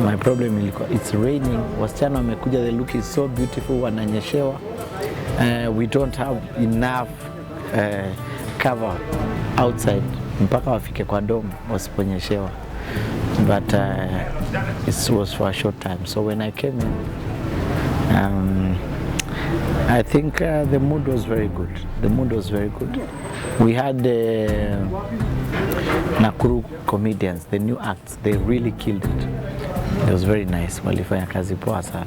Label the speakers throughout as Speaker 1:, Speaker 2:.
Speaker 1: My problem ilikuwa it's raining, wasichana wamekuja, the look is so beautiful, wananyeshewa. We don't have enough cover outside mpaka wafike kwa dome wasiponyeshewa. But it was for a short time. So when I came in, I think the mood was very good. The mood was very good. We had Nakuru comedians, the new acts, they really killed it. It was very nice. Walifanya kazi poa sana.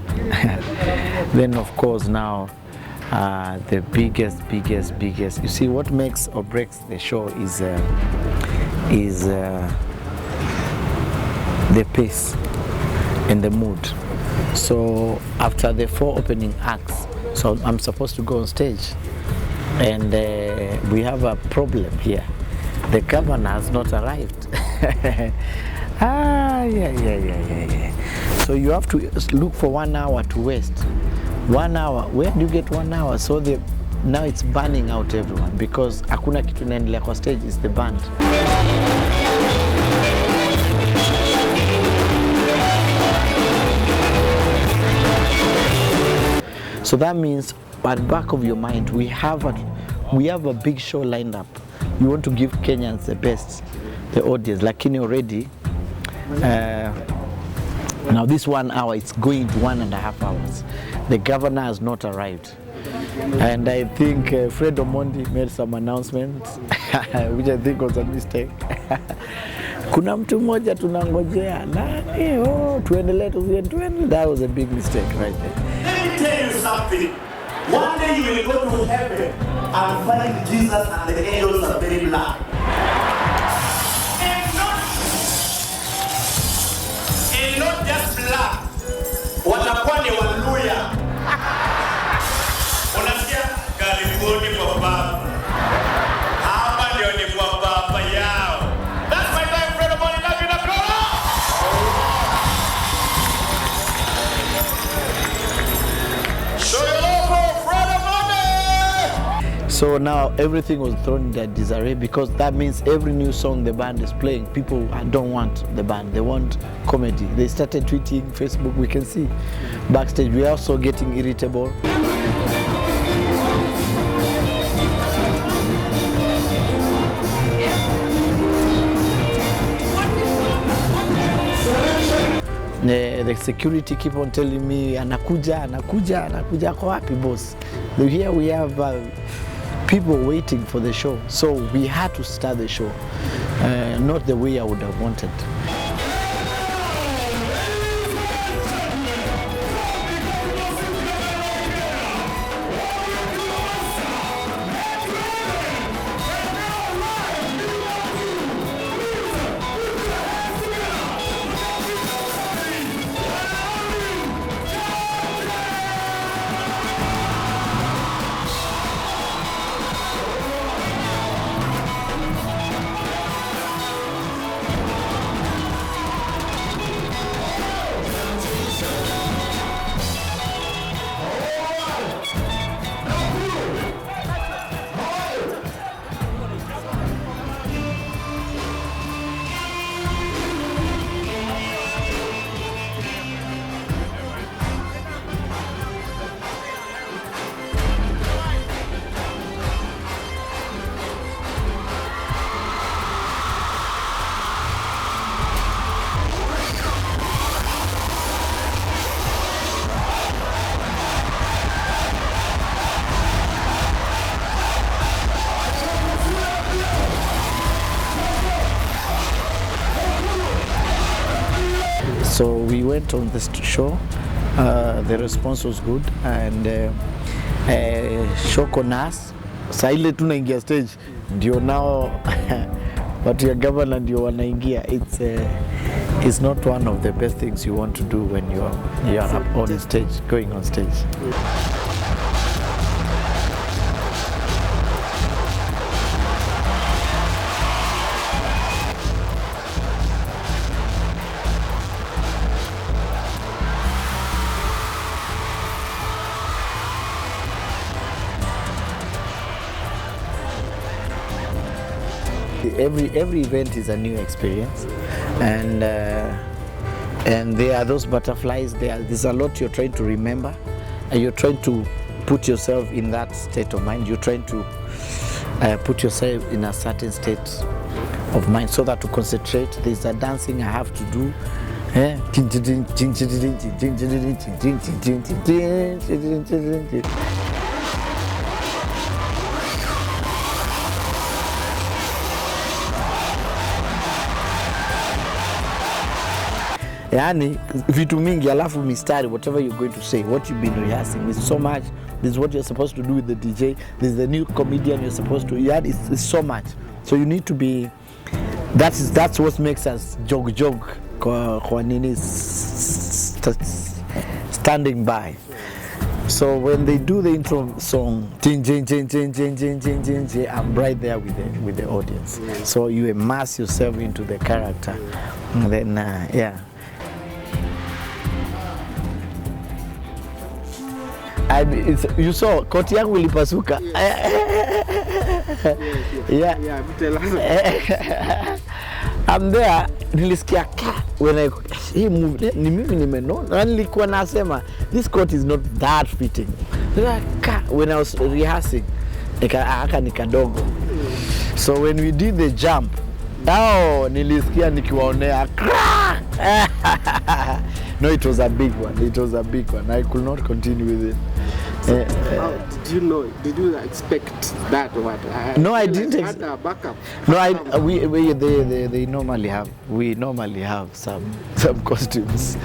Speaker 1: Then of course now the biggest. You see, what makes or breaks the show is the pace and the mood. So after the 4 opening acts, so I'm supposed to go on stage, and we have a problem here. The governor has not arrived. Yeah. So you have to look for 1 hour to waste. 1 hour. Where do you get 1 hour? So now it's burning out everyone because hakuna kitu inaendelea kwa stage, is the band. So that means at the back of your mind, we have a big show lined up. You want to give Kenyans the best, the audience. Lakini already, now this 1 hour, it's going to 1.5 hours. The governor has not arrived. And I think Fred Omondi made some announcements, which I think was a mistake. Kuna mtu mmoja tunangojea nani, tuendelee. That was a big mistake right there.
Speaker 2: Let me tell you something. One day you will go to heaven and find Jesus and the angels are very black. And not just black. Watakuwa ni Waluya. Unasikia karibuni kwa baba. Hapa ndio ni kwa baba yao. That's my time, friend of mine, love in Nakuru. Show your love for friend of mine.
Speaker 1: So now everything was thrown into disarray because that means every new song the band is playing, people don't want the band, they want comedy. They started tweeting, Facebook, we can see backstage. We are also getting irritable. The security keep on telling me, anakuja kwa wapi boss? Here we have people waiting for the show. So we had to start the show, not the way I would have wanted. So we went on the show, the response was good, and shock on us. Saa ile tunaingia stage ndio nao watu ya governor ndio wanaingia. It's not one of the best things you want to do when you are up on stage, going on stage. Every event is a new experience, and And there are those butterflies. There's a lot you're trying to remember, and you're trying to put yourself in that state of mind. You're trying to put yourself in a certain state of mind so that to concentrate. There's a dancing I have to do. Yani vitu mingi alafu mistari, whatever you're going to say, what you've been rehearsing is so much. This is what you're supposed to do with the DJ. This is the new comedian you're supposed to. Yeah, it's so much. So you need to be. That's what makes us jog kwa nini standing by. So when they do the intro song, I'm right there with the audience. So you immerse yourself into the character, and then yeah. You saw koti yangu ilipasuka. Yeah. I'm there, nilisikia when hii move ni mimi nimenona, na nilikuwa nasema this coat is not that fitting. When I was rehearsing aka nikadogo. So when we did the jump, nilisikia nikiwaonea. No, it was a big one. It was a big one. I could not continue with it.
Speaker 3: So how did you know? Did you expect that or what?
Speaker 1: No, I didn't.
Speaker 3: Had a backup.
Speaker 1: No, they normally have. We normally have some costumes.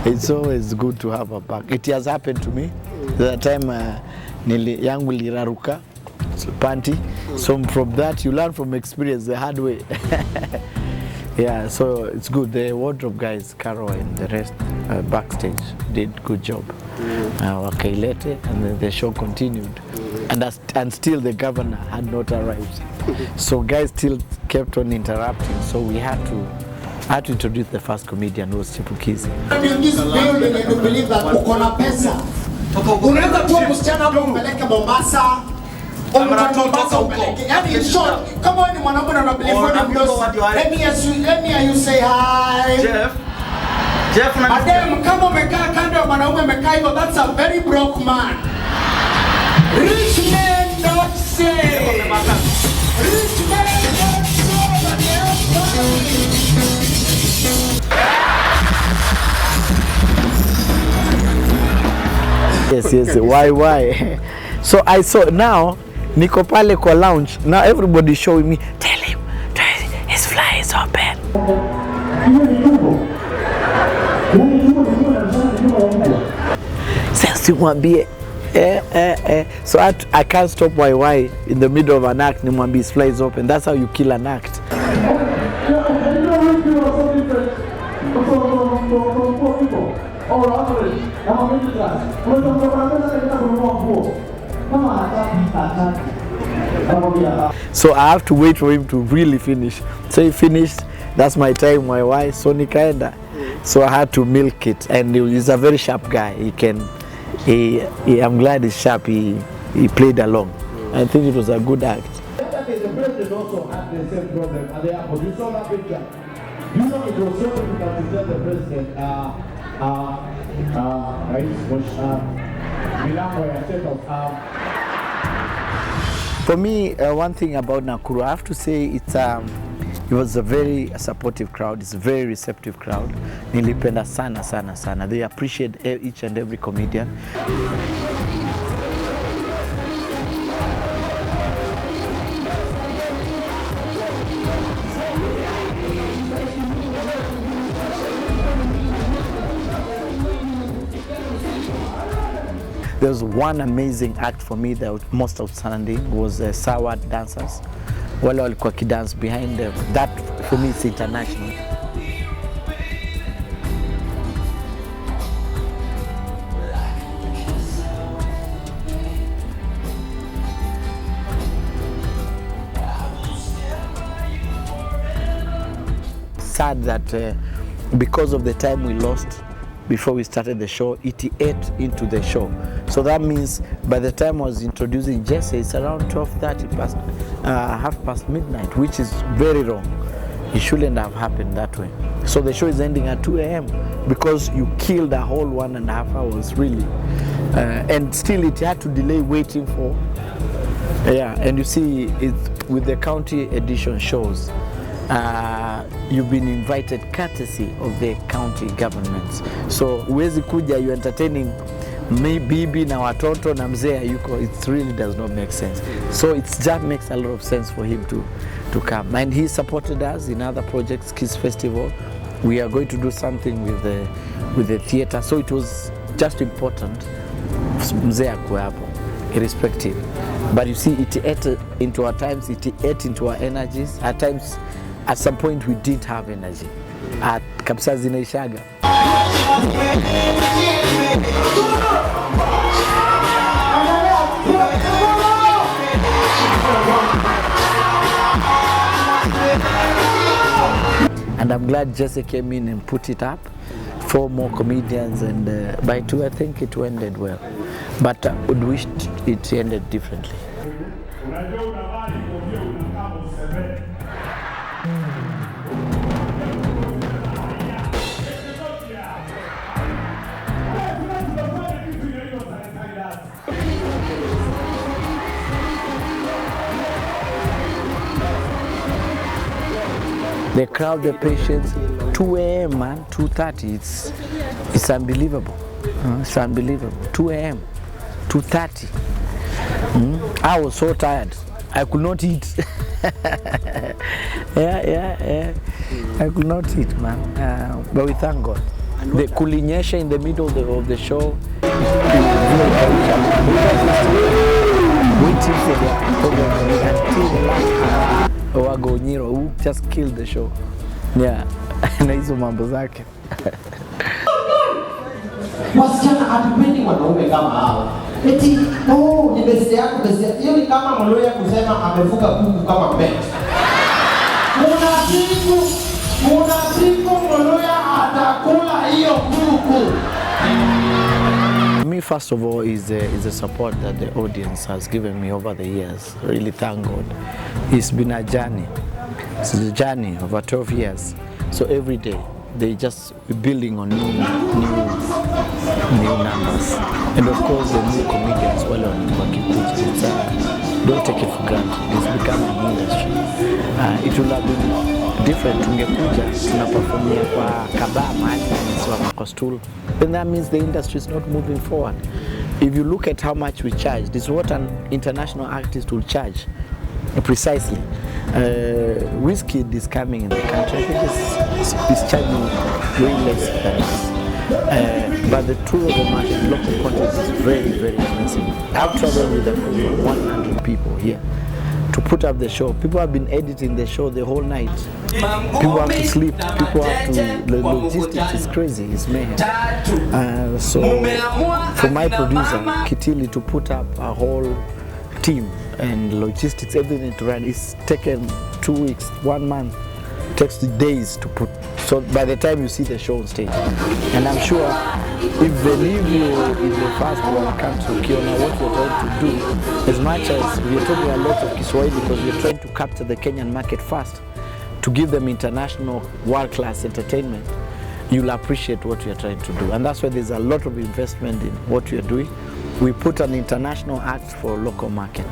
Speaker 1: It's always good to have a back. It has happened to me. The time yangu liraruka panty. So from that you learn from experience the hard way. Yeah, so it's good. The wardrobe guys, Carol and the rest backstage did good job. Wakailete, and then the show continued. And still the governor had not arrived. So guys still kept on interrupting. So we had to introduce the first comedian, who was Chipukizi.
Speaker 4: In this building, and you believe that ukona pesa. Unaweza tu msichana hapo umpeleke Mombasa. Yani in short, kama wewe ni mwanamke na unabelieve let me hear you say hi. Jeff Madam, kama umekaa kando ya mwanaume umekaa hivyo, that's a very broke man. Rich men don't say. Rich men don't say.
Speaker 1: Yes. Why? So I saw now. Niko pale kwa lounge. Now everybody showing me. Tell him his fly is open. Sensi mwambie. So I can't stop why in the middle of an act nimwambie his fly is open. That's how you kill an act. So I have to wait for him to really finish. So he finished, that's my time, my wife, so nikaenda. So I had to milk it, and he's a very sharp guy. I'm glad he's sharp, he played along. I think it was a good act.
Speaker 5: The president also had the same problem, and they are producing that picture. You know, it was so difficult to tell the president,
Speaker 1: For me, one thing about Nakuru, I have to say it was a very supportive crowd. It's a very receptive crowd. Nilipenda sana. They appreciate each and every comedian. There's one amazing act for me that was most outstanding was Sawa dancers. Wale walikuwa kidance behind them. That for me is international. Sad that because of the time we lost before we started the show, it ate into the show. So that means by the time I was introducing Jesse, it's around 12:30 past, half past midnight, which is very wrong. It shouldn't have happened that way. So the show is ending at 2 a.m. because you killed a whole 1.5 hours really, and still it had to delay waiting for. Yeah, and you see it with the county edition shows. You've been invited courtesy of the county governments. So huwezi kuja you entertaining bibi na watoto na mzee yuko, it really does not make sense. So it just makes a lot of sense for him to come. And he supported us in other projects, Kids Festival. We are going to do something with the theater. So it was just important mzee akuwe hapo, irrespective. But you see, it ate into our times, it ate into our energies. At times, at some point, we didn't have energy. At kabisa zinaishaga. And I'm glad Jesse came in and put it up. 4 more comedians, and by 2 I think it ended well. But I would wish it ended differently. The crowd, the patients, 2 a.m. man, 2:30. It's unbelievable. It's unbelievable. 2 a.m. 2:30. I was so tired. I could not eat. yeah. I could not eat, man. But we thank God. The kulinyesha in the middle of the show. Waiting for the program until the last Wagonyiro, who just killed the show. Yeah, na hizo mambo zake.
Speaker 4: Wasichana hatupendi wanaume kama hao. Eti, ni besi yako, besi yako. Hiyo ni kama Mluya kusema amefuga kuku kama pet. Kuna siku Mluya atakula hiyo kuku.
Speaker 1: Me, first of all, is the support that the audience has given me over the years. Really thank God. It's been a journey. It's a journey over 12 years. So every day, they just building on new numbers. And of course, the new comedians, well on Wakikuchi. Don't take it for granted. It's become an industry. It will have been different. Tungekuja tunaperformia kwa kabaa mahali wa makostulu. Then that means the industry is not moving forward. If you look at how much we charge, this is what an international artist will charge. Precisely. Whiskey is coming in the country. I think it's charging way less than this. But the truth of the matter, local content is very, very expensive. I've traveled with them 100 people here to put up the show. People have been editing the show the whole night. People have to sleep. People have to. The logistics is crazy. It's mayhem. So for my producer Kitili to put up a whole team and logistics, everything to run, it's taken 2 weeks, 1 month. It takes days to put. So by the time you see the show on stage, and I'm sure if they leave you in the first one country, Kiona, what we're trying to do, as much as we're talking a lot of Kiswahili because we're trying to capture the Kenyan market first, to give them international world-class entertainment, you'll appreciate what we're trying to do. And that's why there's a lot of investment in what we're doing. We put an international act for local market.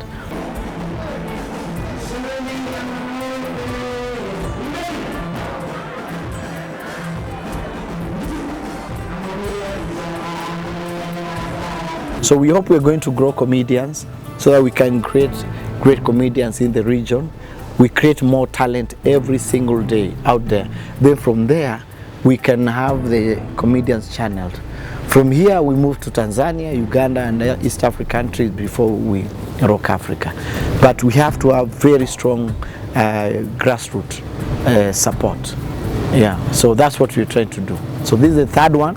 Speaker 1: So we hope we're going to grow comedians so that we can create great comedians in the region. We create more talent every single day out there. Then from there, we can have the comedians channeled. From here, we move to Tanzania, Uganda, and East African countries before we rock Africa. But we have to have very strong grassroots support. Yeah, so that's what we're trying to do. So this is the third one.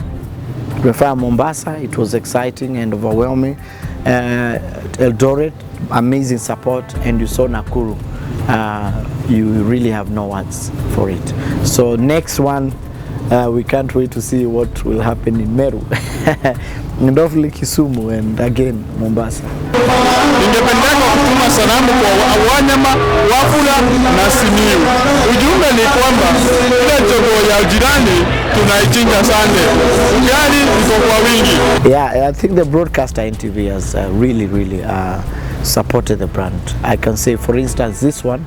Speaker 1: We found Mombasa, it was exciting and overwhelming. Eldoret, amazing support, and you saw Nakuru. You really have no words for it. So next one, we can't wait to see what will happen in Meru. And hopefully Kisumu, and again Mombasa.
Speaker 6: Ningependa kutuma salamu kwa wanyama Wafula na Simiyu. Ujumbe ni kwamba ile jogoo ya jirani tunaichinja Sunday. Ugali iko kwa wingi.
Speaker 1: Yeah, I think the broadcaster NTV has really supported the brand. I can say, for instance, this one,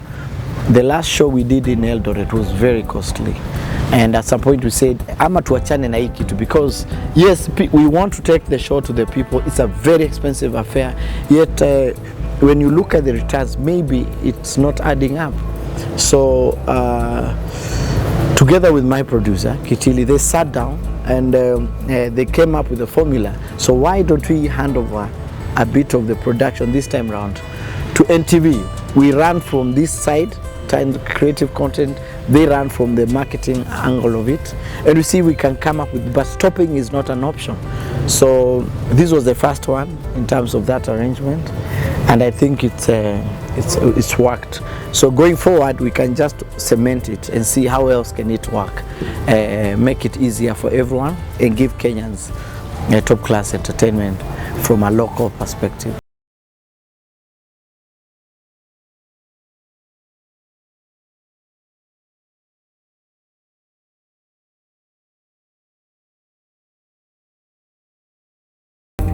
Speaker 1: the last show we did in Eldoret was very costly. And at some point we said, ama tuachane na hii kitu, because yes, we want to take the show to the people. It's a very expensive affair. Yet when you look at the returns, maybe it's not adding up. So together with my producer, Kitili, they sat down and they came up with a formula. So why don't we hand over a bit of the production this time around to NTV? We ran from this side, creative content, they run from the marketing angle of it, and we see we can come up with, but stopping is not an option. So this was the first one in terms of that arrangement, and I think it's worked. So going forward, we can just cement it and see how else can it work, make it easier for everyone, and give Kenyans top class entertainment from a local perspective.